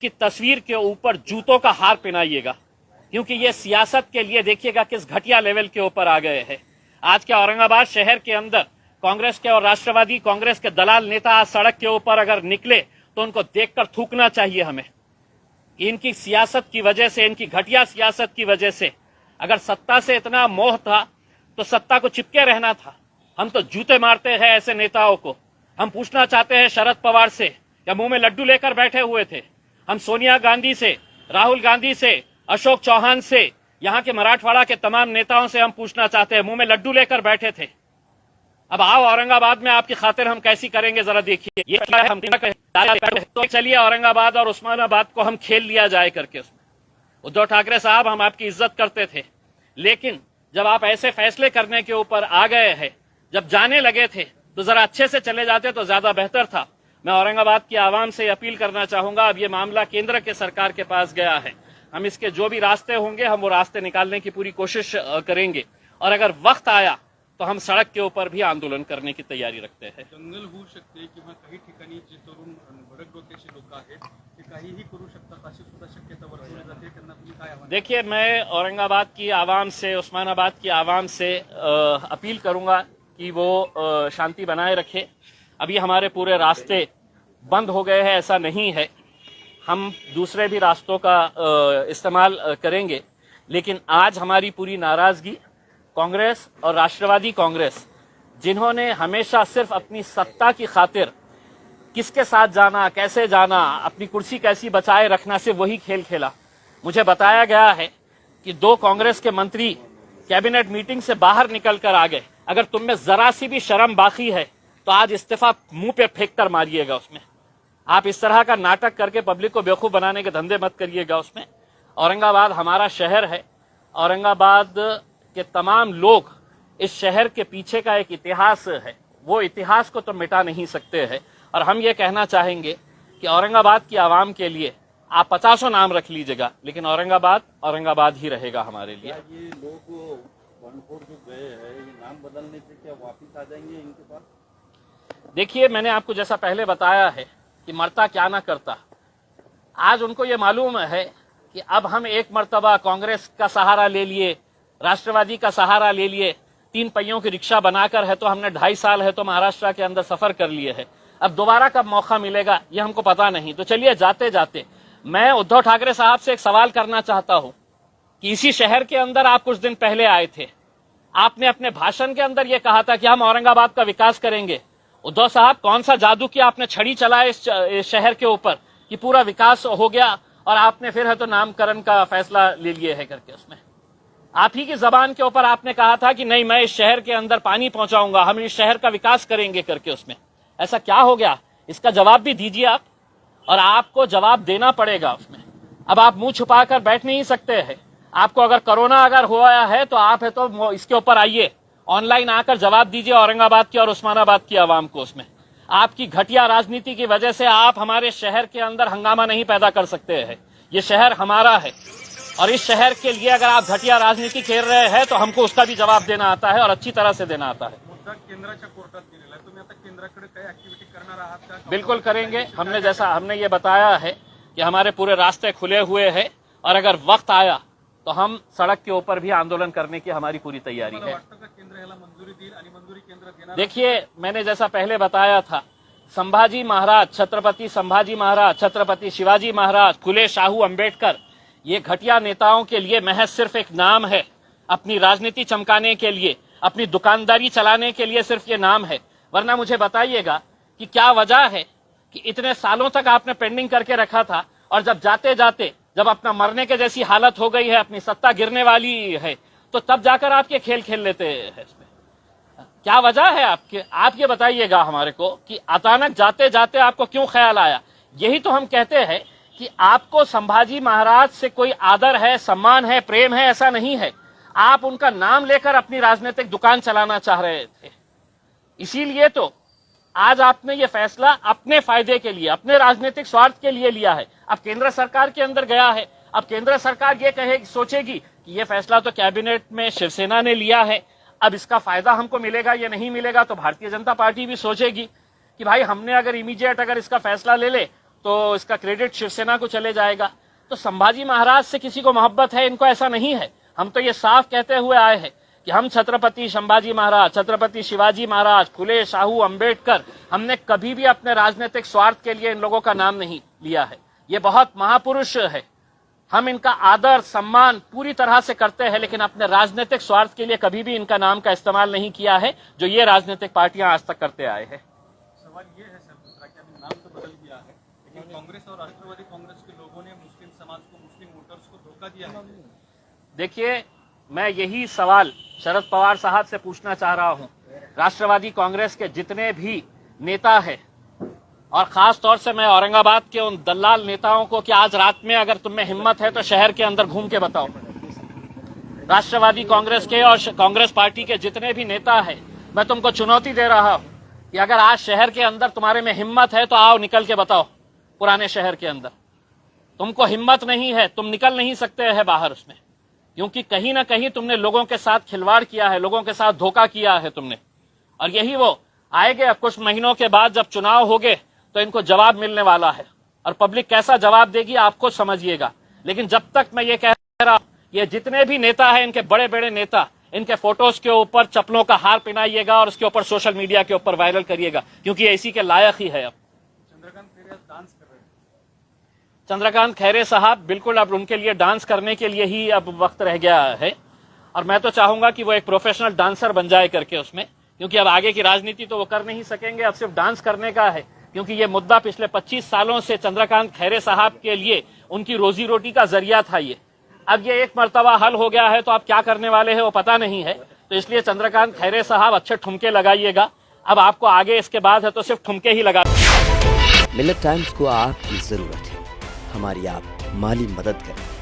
की तस्वीर के ऊपर जूतों का हार पहनाइएगा, क्योंकि ये सियासत के लिए देखिएगा किस घटिया लेवल के ऊपर आ गए हैं। आज के औरंगाबाद शहर के अंदर कांग्रेस के और राष्ट्रवादी कांग्रेस के दलाल नेता आज सड़क के ऊपर अगर निकले तो उनको देखकर थूकना चाहिए हमें। इनकी सियासत की वजह से, इनकी घटिया सियासत की वजह से अगर सत्ता से इतना मोह था तो सत्ता को चिपके रहना था। हम तो जूते मारते हैं ऐसे नेताओं को। हम पूछना चाहते हैं शरद पवार से, या मुंह में लड्डू लेकर बैठे हुए थे? हम सोनिया गांधी से, राहुल गांधी से, अशोक चौहान से, यहाँ के मराठवाड़ा के तमाम नेताओं से हम पूछना चाहते हैं, मुंह में लड्डू लेकर बैठे थे। अब आओ औरंगाबाद में आपकी खातिर हम कैसी करेंगे जरा देखिए। ये हम तो चलिए औरंगाबाद और उस्मानाबाद को हम खेल लिया जाए करके उसमें। उद्धव ठाकरे साहब, हम आपकी इज्जत करते थे, लेकिन जब आप ऐसे फैसले करने के ऊपर आ गए हैं, जब जाने लगे थे तो जरा अच्छे से चले जाते तो ज्यादा बेहतर था। मैं औरंगाबाद की आवाम से अपील करना चाहूंगा, अब ये मामला केंद्र के सरकार के पास गया है। हम इसके जो भी रास्ते होंगे हम वो रास्ते निकालने की पूरी कोशिश करेंगे, और अगर वक्त आया तो हम सड़क के ऊपर भी आंदोलन करने की तयारी रखते हैं। दंगल होऊ शकते किंवा काही ठिकाणी जे तरुण भडक डोक्याचे लोक आहेत ते काहीही करू शकतात अशी सुद्धा शक्यता वर्तवली जाते, त्यांना तुम्ही काय आव्हान? देखिए, मैं औरंगाबाद की आवाम से, उस्मानाबाद की आवाम से अपील करूंगा कि वो शांति बनाए रखे। अभी हमारे पूरे रास्ते बंद हो गए हैं ऐसा नहीं है, हम दूसरे भी रास्तों का इस्तेमाल करेंगे, लेकिन आज हमारी पूरी नाराजगी कांग्रेस और राष्ट्रवादी कांग्रेस, जिन्होंने हमेशा सिर्फ अपनी सत्ता की खातिर किसके साथ जाना, कैसे जाना, अपनी कुर्सी कैसी बचाए रखना, से वही खेल खेला। मुझे बताया गया है कि 2 कांग्रेस के मंत्री कैबिनेट मीटिंग से बाहर निकल कर आ गए। अगर तुम में जरा सी भी शर्म बाकी है तो आज इस्तीफा मुंह पे फेंक कर मारिएगा उसमें। आप इस तरह का नाटक करके पब्लिक को बेवकूफ बनाने के धंधे मत करिएगा उसमें। औरंगाबाद हमारा शहर है, औरंगाबाद के तमाम लोग, इस शहर के पीछे का एक इतिहास है, वो इतिहास को तो मिटा नहीं सकते हैं। और हम ये कहना चाहेंगे कि औरंगाबाद की आवाम के लिए आप 50 नाम रख लीजिएगा, लेकिन औरंगाबाद औरंगाबाद ही रहेगा हमारे लिए। ये लोग 1-4 जो गए हैं, ये नाम बदलने से क्या वापिस आ जाएंगे इनके पास? देखिए, मैंने आपको जैसा पहले बताया है कि मरता क्या ना करता, आज उनको ये मालूम है कि अब हम एक मर्तबा कांग्रेस का सहारा ले लिए, राष्ट्रवादी का सहारा ले लिए, 3 पहियों की रिक्शा बनाकर है तो हमने 2.5 साल है तो महाराष्ट्र के अंदर सफर कर लिए है। अब दोबारा कब मौका मिलेगा ये हमको पता नहीं। तो चलिए, जाते जाते मैं उद्धव ठाकरे साहब से एक सवाल करना चाहता हूं कि इसी शहर के अंदर आप कुछ दिन पहले आए थे, आपने अपने भाषण के अंदर यह कहा था कि हम औरंगाबाद का विकास करेंगे। उद्धव साहब, कौन सा जादू की आपने छड़ी चलाए इस शहर के ऊपर कि पूरा विकास हो गया और आपने फिर है तो नामकरण का फैसला ले लिए है करके उसमें? आप ही की जबान के ऊपर आपने कहा था कि नहीं, मैं इस शहर के अंदर पानी पहुंचाऊंगा, हम इस शहर का विकास करेंगे करके उसमें। ऐसा क्या हो गया? इसका जवाब भी दीजिए आप, और आपको जवाब देना पड़ेगा उसमें। अब आप मुंह छुपाकर बैठ नहीं सकते हैं। आपको अगर कोरोना अगर हुआ है तो आप है तो इसके ऊपर आइए, ऑनलाइन आकर जवाब दीजिए औरंगाबाद की और उस्मानाबाद की आवाम को उसमें। आपकी घटिया राजनीति की वजह से आप हमारे शहर के अंदर हंगामा नहीं पैदा कर सकते हैं। ये शहर हमारा है, और इस शहर के लिए अगर आप घटिया राजनीति खेल रहे हैं तो हमको उसका भी जवाब देना आता है और अच्छी तरह से देना आता है। मुद्दा केंद्राच्या कोर्टात गेलेला आहे, तुम्ही आता केंद्राकडे काही ऍक्टिव्हिटी करणार आहात का? बिल्कुल करेंगे। हमने ये बताया है कि हमारे पूरे रास्ते खुले हुए हैं, और अगर वक्त आया तो हम सड़क के ऊपर भी आंदोलन करने की हमारी पूरी तैयारी है। केंद्र याला मंजुरी देईल आणि मंजुरी केंद्र देणार? देखिए, मैंने जैसा पहले बताया था, संभाजी महाराज, छत्रपति संभाजी महाराज, छत्रपति शिवाजी महाराज, फुले शाहू अंबेडकर, ये घटिया नेताओं के लिए महज सिर्फ एक नाम है। अपनी राजनीति चमकाने के लिए, अपनी दुकानदारी चलाने के लिए सिर्फ ये नाम है। वरना मुझे बताइएगा कि क्या वजह है कि इतने सालों तक आपने पेंडिंग करके रखा था, और जब जाते जाते जब अपना मरने के जैसी हालत हो गई है, अपनी सत्ता गिरने वाली है, तो तब जाकर आप ये खेल खेल लेते हैं इसमें। क्या वजह है आपके? आप ये बताइएगा हमारे को कि अचानक जाते जाते आपको क्यों ख्याल आया? यही तो हम कहते हैं कि आपको संभाजी महाराज से कोई आदर है, सम्मान है, प्रेम है, ऐसा नहीं है। आप उनका नाम लेकर अपनी राजनीतिक दुकान चलाना चाह रहे थे। इसीलिए तो आज आपने ये फैसला अपने फायदे के लिए, अपने राजनीतिक स्वार्थ के लिए लिया है। अब केंद्र सरकार के अंदर गया है, अब केंद्र सरकार ये सोचेगी कि ये फैसला तो कैबिनेट में शिवसेना ने लिया है, अब इसका फायदा हमको मिलेगा या नहीं मिलेगा। तो भारतीय जनता पार्टी भी सोचेगी कि भाई हमने अगर इमीडिएट अगर इसका फैसला ले ले तो इसका क्रेडिट शिवसेना को चले जाएगा। तो संभाजी महाराज से किसी को मोहब्बत है, इनको ऐसा नहीं है। हम तो ये साफ कहते हुए आए हैं कि हम छत्रपति संभाजी महाराज, छत्रपति शिवाजी महाराज, फुले शाहू, अंबेडकर, हमने कभी भी अपने राजनीतिक स्वार्थ के लिए इन लोगों का नाम नहीं लिया है। ये बहुत महापुरुष है, हम इनका आदर सम्मान पूरी तरह से करते हैं, लेकिन अपने राजनीतिक स्वार्थ के लिए कभी भी इनका नाम का इस्तेमाल नहीं किया है, जो ये राजनीतिक पार्टियां आज तक करते आए हैं। सवाल ये है सर दूसरा कि अभी नाम तो बदल दिया है, लेकिन कांग्रेस और राष्ट्रवादी कांग्रेस के लोगों ने मुस्लिम समाज को, मुस्लिम वोटर्स को धोखा दिया है। देखिए, मैं यही सवाल शरद पवार साहब से पूछना चाह रहा हूं। राष्ट्रवादी कांग्रेस के जितने भी नेता हैं, और खास तौर से मैं औरंगाबाद के उन दलाल नेताओं को कि आज रात में अगर तुम में हिम्मत है तो शहर के अंदर घूम के बताओ। राष्ट्रवादी कांग्रेस के और कांग्रेस पार्टी के जितने भी नेता हैं, मैं तुमको चुनौती दे रहा हूं कि अगर आज शहर के अंदर तुम्हारे में हिम्मत है तो आओ, निकल के बताओ। पुराने शहर के अंदर तुमको हिम्मत नहीं है, तुम निकल नहीं सकते हैं बाहर उसमें, क्योंकि कहीं ना कहीं तुमने लोगों के साथ खिलवाड़ किया है, लोगों के साथ धोखा किया है तुमने। और यही वो आएंगे अब कुछ महीनों के बाद, जब चुनाव होंगे तो इनको जवाब मिलने वाला है, और पब्लिक कैसा जवाब देगी आप खुद समझिएगा। लेकिन जब तक मैं ये कह रहा हूं, ये जितने भी नेता हैं, इनके बड़े बड़े नेता, इनके फोटोज के ऊपर चप्पलों का हार पहनाइएगा और उसके ऊपर सोशल मीडिया के ऊपर वायरल करिएगा, क्योंकि ये इसी के लायक ही है। अब चंद्रकांत खैरे डांस कर रहे हैं। चंद्रकांत खैरे साहब बिल्कुल अब उनके लिए डांस करने के लिए ही अब वक्त रह गया है, और मैं तो चाहूंगा कि वो एक प्रोफेशनल डांसर बन जाए करके उसमें, क्योंकि अब आगे की राजनीति तो वो कर नहीं सकेंगे, अब सिर्फ डांस करने का है। क्योंकि ये मुद्दा पिछले 25 सालों से चंद्रकांत खैरे साहब के लिए उनकी रोजी रोटी का जरिया था ये। अब ये एक मर्तबा हल हो गया है तो आप क्या करने वाले हैं वो पता नहीं है। तो इसलिए चंद्रकांत खैरे साहब अच्छे ठुमके लगाइएगा। अब आपको आगे इसके बाद है तो सिर्फ ठुमके ही लगा। मिलेट टाइम्स को आपकी जरूरत है, हमारी आप माली मदद करें।